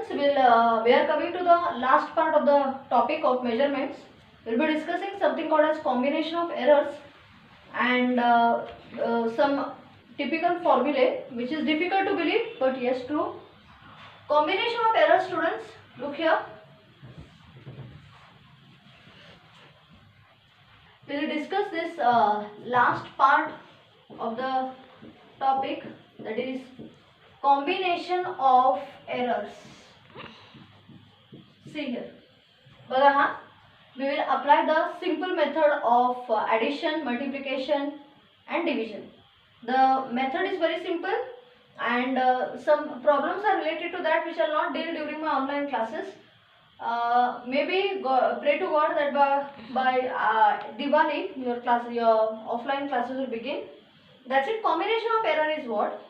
students, we are coming to the last part of the topic of measurements. We'll be discussing something called as combination of errors and some typical formulae, which is difficult to believe but yes true. Combination of errors, students, look here. We will discuss this last part of the topic, that is combination of errors. See here, we will apply the simple method of addition, multiplication and division. The method is very simple and some problems are related to that which I will not deal during my online classes. Maybe pray to God that by Diwali your offline classes will begin. That's it. Combination of error is what?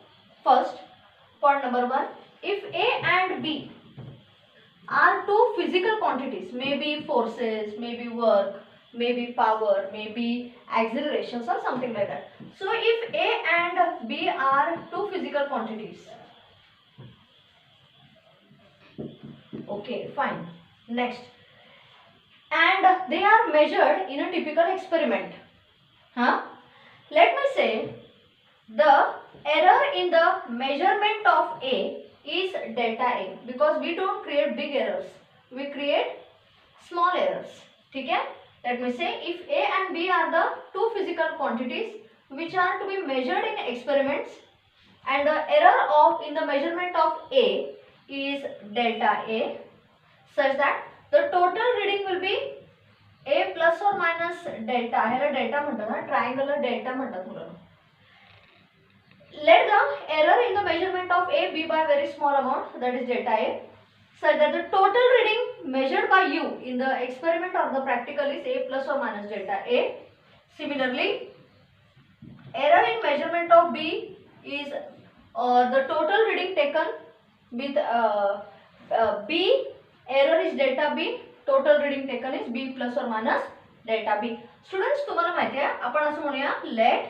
First, point number 1. If A and B are two physical quantities, maybe forces, maybe work, maybe power, maybe accelerations or something like that. So if A and B are two physical quantities, okay, fine. Next, and they are measured in a typical experiment. Let me say the error in the measurement of A is delta A, because we don't create big errors, we create small errors. Okay? Let me say if A and B are the two physical quantities which are to be measured in experiments, and the error in the measurement of A is delta A, such that the total reading will be A plus or minus delta. ह्याला delta म्हणतात ना, triangular delta म्हणतात मुलांनो. Let the error in the measurement of A be by a very small amount, that is delta A, such that the total reading measured by you in the experiment or the practical is A plus or minus delta A. Similarly, error in measurement of B is the total reading taken with B, error is delta B, total reading taken is B plus or minus delta B. Students, तुम्हाला माहिती आहे, आपण असं म्हणूया, let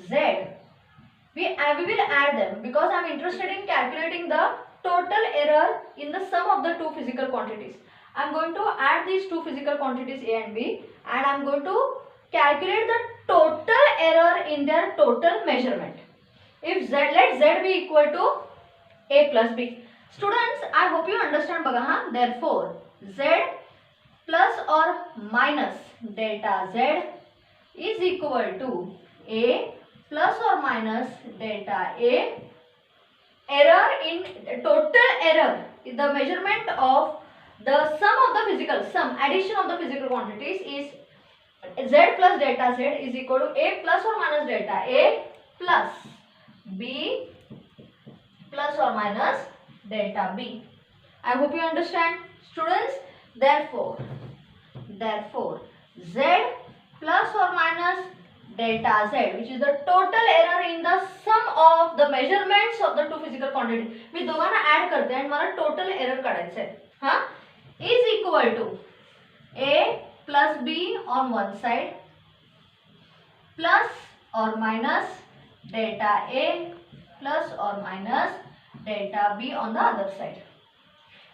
Z, we will add them because I am interested in calculating the total error in the sum of the two physical quantities. I am going to add these two physical quantities A and B, and I am going to calculate the total error in their total measurement. If Z, let Z be equal to A plus B. Students, I hope you understand baga ha. Therefore, Z plus or minus delta Z is equal to A plus or minus delta A. Error in total error in the measurement of the sum of the physical, sum, addition of the physical quantities is Z plus delta Z is equal to A plus or minus delta A plus B plus or minus delta B. I hope you understand, students. Therefore, Z plus or minus delta Z, which is the total error in the sum of the measurements of the two physical quantities. मी दोघांना add करते आणि मला total error काढायचं आहे, is equal to A plus B on one side plus or minus delta A plus or minus delta B on the other side.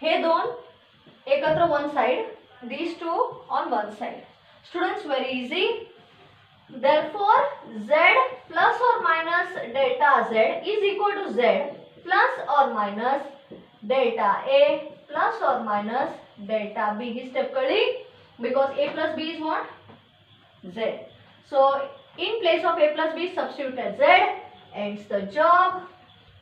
हे दोन एकत्र one side, these two on one side. Students, very easy. Therefore, Z plus or minus delta Z is equal to Z plus or minus delta A plus or minus delta B. He step कळली, because A plus B is what? Z. So, in place of A plus B, substitute as Z, ends the job.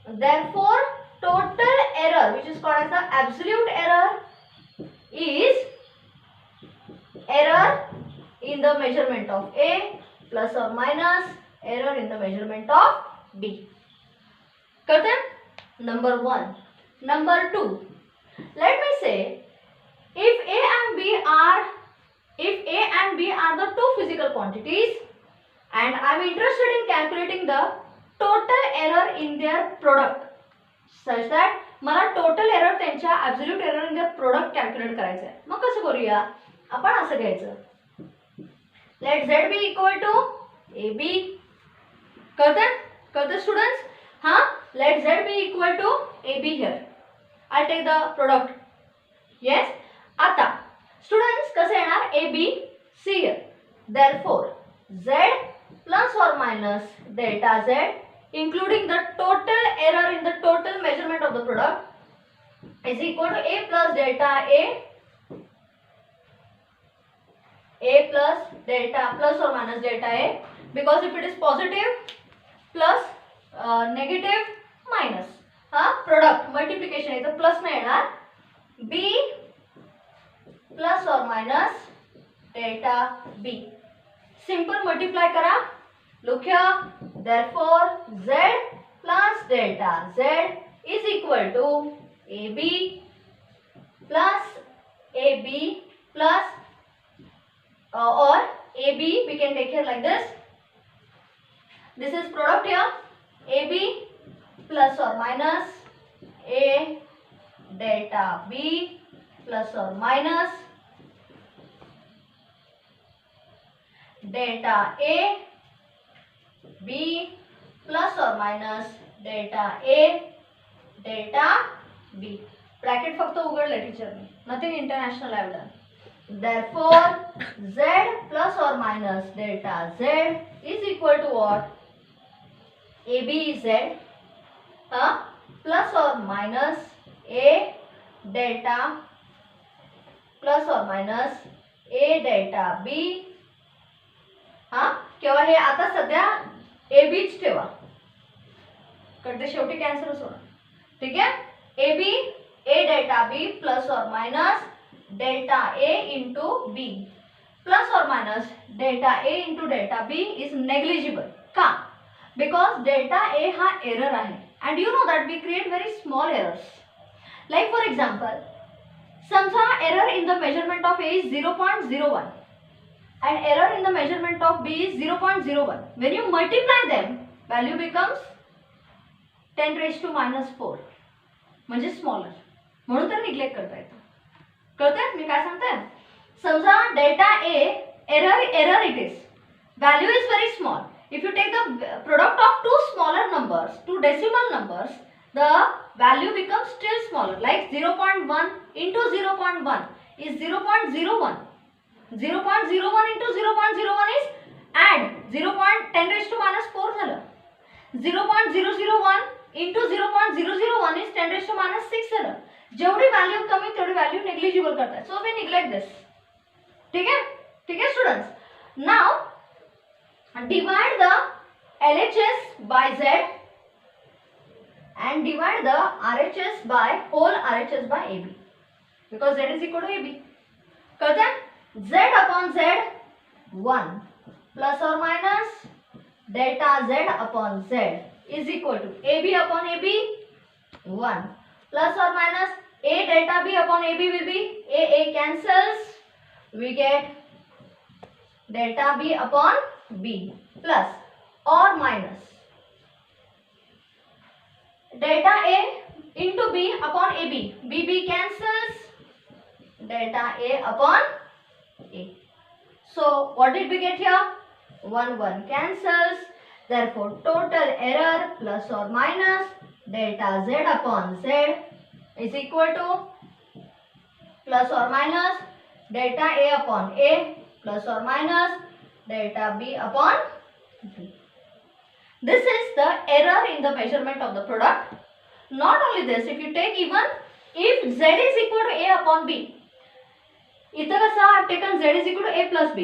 Therefore, total error, which is called as the absolute error, is error in the measurement of A plus or minus error in the measurement of B. करते हैं? Number 1. Number 2. Let me say, if A and B are the two physical quantities, and I am interested in calculating the total error in their product, such that मला total error त्यांच्या absolute error in their product calculate करायचं आहे. मग कसं करूया? आपण असं घ्यायचं, let Z be equal to AB. करते students? let Z be equal to AB here. I take the product. Yes. आता स्टुडंट्स कसे येणार A B C here. Therefore z plus or minus delta z including the total error in the total measurement of the product is equal to a plus delta a plus delta plus or minus delta a, because if it is positive plus negative minus product multiplication आहे तर plus नाही येणार. b plus or minus delta b. Simple multiply करा. Look here. Therefore z plus delta z is equal to ab plus or ab we can take here like this. This is product here. ab plus or minus a delta b plus or minus delta a b plus or minus delta a delta b. Bracket फक्त उघडले टीचरने. Nothing international I have done. Therefore z plus or minus delta z is equal to what? ab is z plus or minus a delta plus or minus a delta b. किंवा हे आता सध्या ए बीच ठेवा. कळते शेवटी कॅन्सलच होणार. ठीक आहे. A B A delta B plus or minus delta A into B plus or minus delta A into delta B is negligible. का? बिकॉज डेल्टा ए हा एरर आहे and you know that we create very small errors. Like for example समजा error in the measurement of A is 0.01 and error in the measurement of b is 0.01. when you multiply them value becomes 10 raised to minus 4 म्हणजे smaller. म्हणून तर neglect करता येतं. कळतंय मी काय सांगते. समजा delta A error it is, value is very small. if you take the product of two smaller numbers, two decimal numbers, the value becomes still smaller. like 0.1 into 0.1 is 0.01. 0.01 into 0.01 is add 0.10 raised to minus 4 झालं. 0.001 into 0.001 is 10 raised to minus 6 झालं. जेवढी value कमी तेवढी value negligible करतात. So we neglect this. ठीक आहे. ठीक आहे students. Now divide the LHS by Z and divide the RHS by whole RHS by AB because Z is equal to AB. कळतंय. z upon z 1 plus or minus delta z upon z is equal to ab upon ab 1 plus or minus a delta b upon ab will be a cancels. we get delta b upon b plus or minus delta a into b upon ab. b cancels. delta a upon a. So what did we get here? 1 cancels. Therefore total error plus or minus delta z upon z is equal to plus or minus delta a upon a plus or minus delta b upon b. This is the error in the measurement of the product. Not only this, if you take even if z is equal to a upon b, इथं कसं I have taken z is equal to a plus b.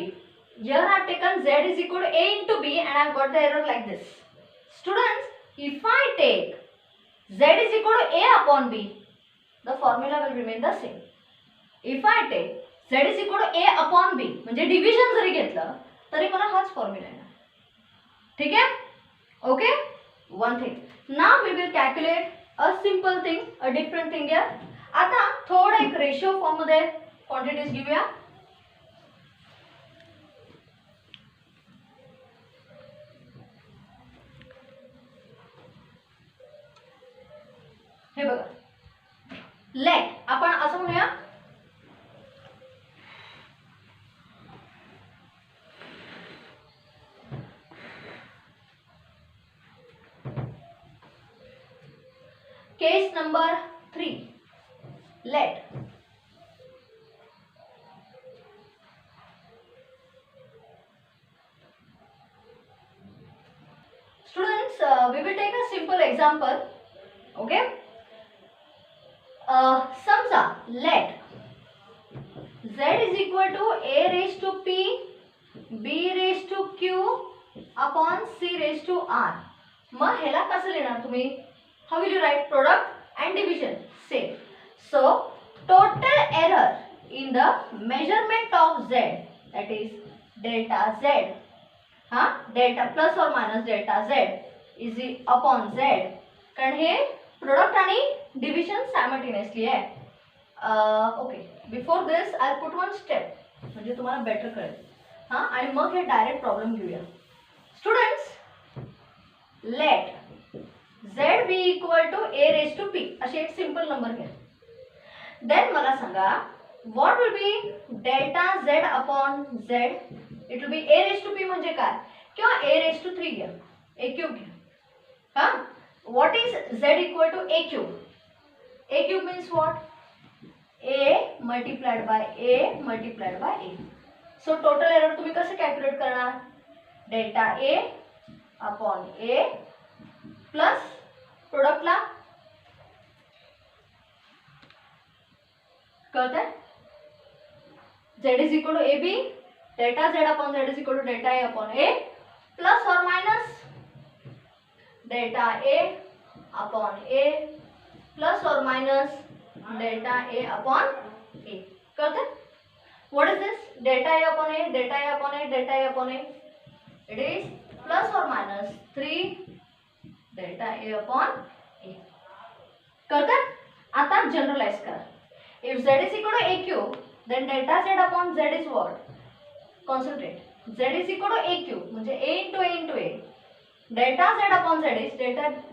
Here I have taken z is equal to a into b and I have got the error like this. Students, if I take z is equal to a upon b, the formula will remain the same. If I take z is equal to a upon b, म्हणजे division जरी घेतलं तरी मला हाच formula येणार. ठीक आहे. Okay. One thing. Now we will calculate a simple thing, a different thing here. आता थोडं एक रेशिओ फॉर्म मध्ये क्वांटिटीज घेऊया. हे बघा. लेट आपण असं म्हणूया case number 3. Let students, we will take a simple example. Okay. समजा let z is equal to a raised to p, b raised to q upon c raised to r. मग ह्याला कसं लिहिणार तुम्ही? How will you write product and division? Same. So total error in the measurement of z, that is delta z, delta plus or minus delta z is upon z, कारण हे product आणि division simultaneously आहे. Okay, before this I put one step, म्हणजे तुम्हाला better कळेल. आणि मग हे डायरेक्ट प्रॉब्लेम घेऊया. Students, let z be equal to a raise to p असे एक सिंपल नंबर घ्या. देन मला सांगा what will be delta z upon z. It will be a raise to p म्हणजे काय, किंवा a रेज टू 3 घ्या, a क्यूब घ्या. What is z equal to a cube? A cube means what? A multiplied by a multiplied by a. So total error तुम्ही कसे calculate करणार? Delta a upon a plus प्रोडक्टला कळतंय? z is equal to ab, delta z upon z is equal to delta a upon a plus or minus delta a upon a plus or minus delta a upon a. करते? What is this? Delta a upon a, delta a upon a, delta a upon a. It is plus or minus 3 delta a upon a. करते? आता generalise करा. If z is equal to a cube, then delta z upon z is what? Concentrate. Z is equal to a cube, म्हणजे a into a into a. Delta z upon z is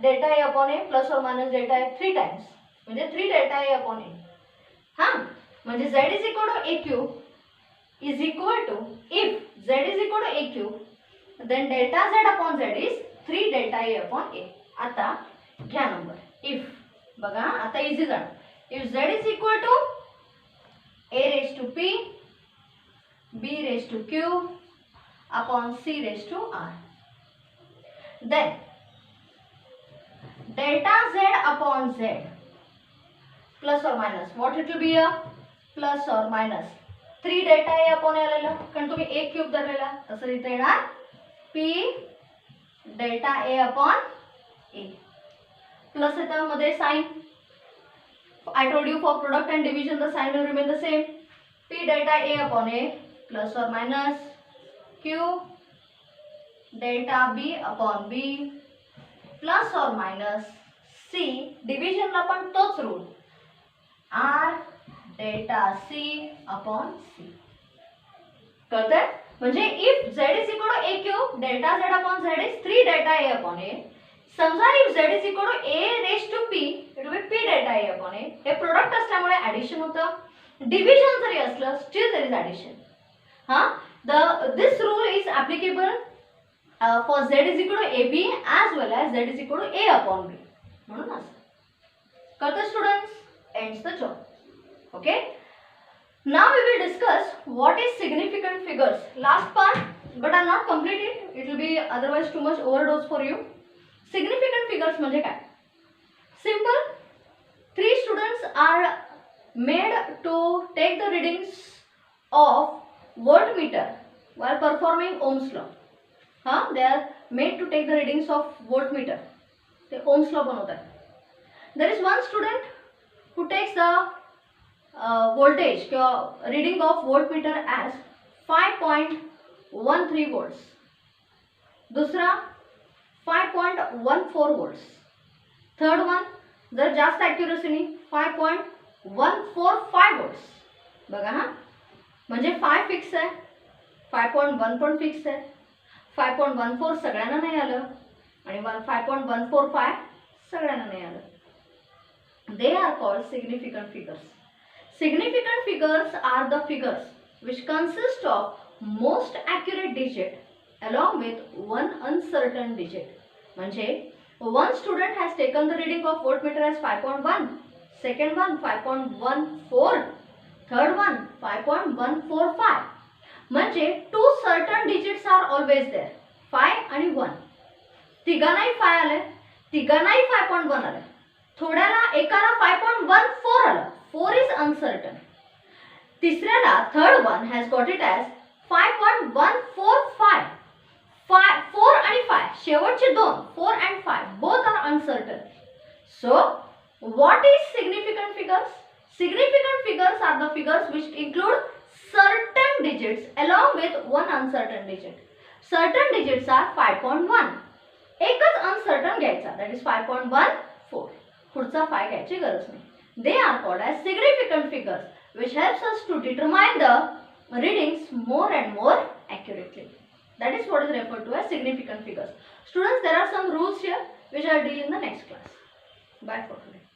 delta a upon a plus or minus delta a 3 times, म्हणजे 3 delta a upon a. म्हणजे z is equal to a cube is equal to, if z is equal to a cube then delta z upon z is 3 delta a upon a. आता घ्या number if, बघा आता easy जाणार. If z is equal to a raise to p, b raise to q upon c raise to r, then delta z upon z plus or minus what it will be a plus or minus 3 delta a upon a आलेला, कारण तुम्ही a cube धरलेला, तसं इथे येणार p delta a upon a plus येतं मध्ये sign. I told you for product and division the sign will remain the same. p delta a upon a plus or minus q delta b upon b plus or minus c, डिव्हिजनला पण तोच rule, r delta c upon c. कळतंय? म्हणजे if z is equal to a cube delta z upon z is 3 delta a upon a. समजा if z is equal to a raise to p, it will be p delta a upon a. हे product असल्यामुळे addition होतं, डिव्हिजन जरी असलं still there is addition. This rule is applicable for z is equal to ab as well as z is equal to a upon b. म्हणून असं करते students, ends the job. Okay, now we will discuss what is significant figures. Last part, but I'm not completed, it will be otherwise too much overdose for you. Significant figures म्हणजे काय? Simple. 3 students are made to take the readings of voltmeter while performing Ohm's law. They are made to take the readings of voltmeter. ते Ohm's law बनवतात. There is one student who takes the voltage किंवा reading of voltmeter as 5.13 volts. दूसरा 5.14 volts. Third one जर जास्त accuracy 5.145 volts. बघा म्हणजे 5 fix आहे, 5.1 पण फिक्स आहे, 5.14 सगळ्यांना नाही आलं आणि 5.145 सगळ्यांना नाही आलं. They are called significant figures. Significant figures are the figures which consist of most accurate digit along with one uncertain digit. म्हणजे one student has taken the reading of voltmeter as 5.1, second one 5.14, third one 5.145. म्हणजे to certain digits are always there, 5 आणि 1. तिघांनाही 5 आले, तिघांनाही 5.1 आले, थोड्याला एकाला 5.14 आलं, 4 is uncertain. तिसऱ्याला third one has got it as 5.145. 4 आणि 5 शेवटचे दोन 4 and 5 both are uncertain. So what is significant figures? Significant figures are the figures which include certain digits along with one uncertain digit. Certain digits are 5.1. एकच uncertain घ्यायचा, that is 5.14. पुढचा 5 घ्यायची गरज नाही. They are called as significant figures which helps us to determine the readings more and more accurately. That is what is referred to as significant figures. Students, there are some rules here which I will deal in the next class. Bye for today.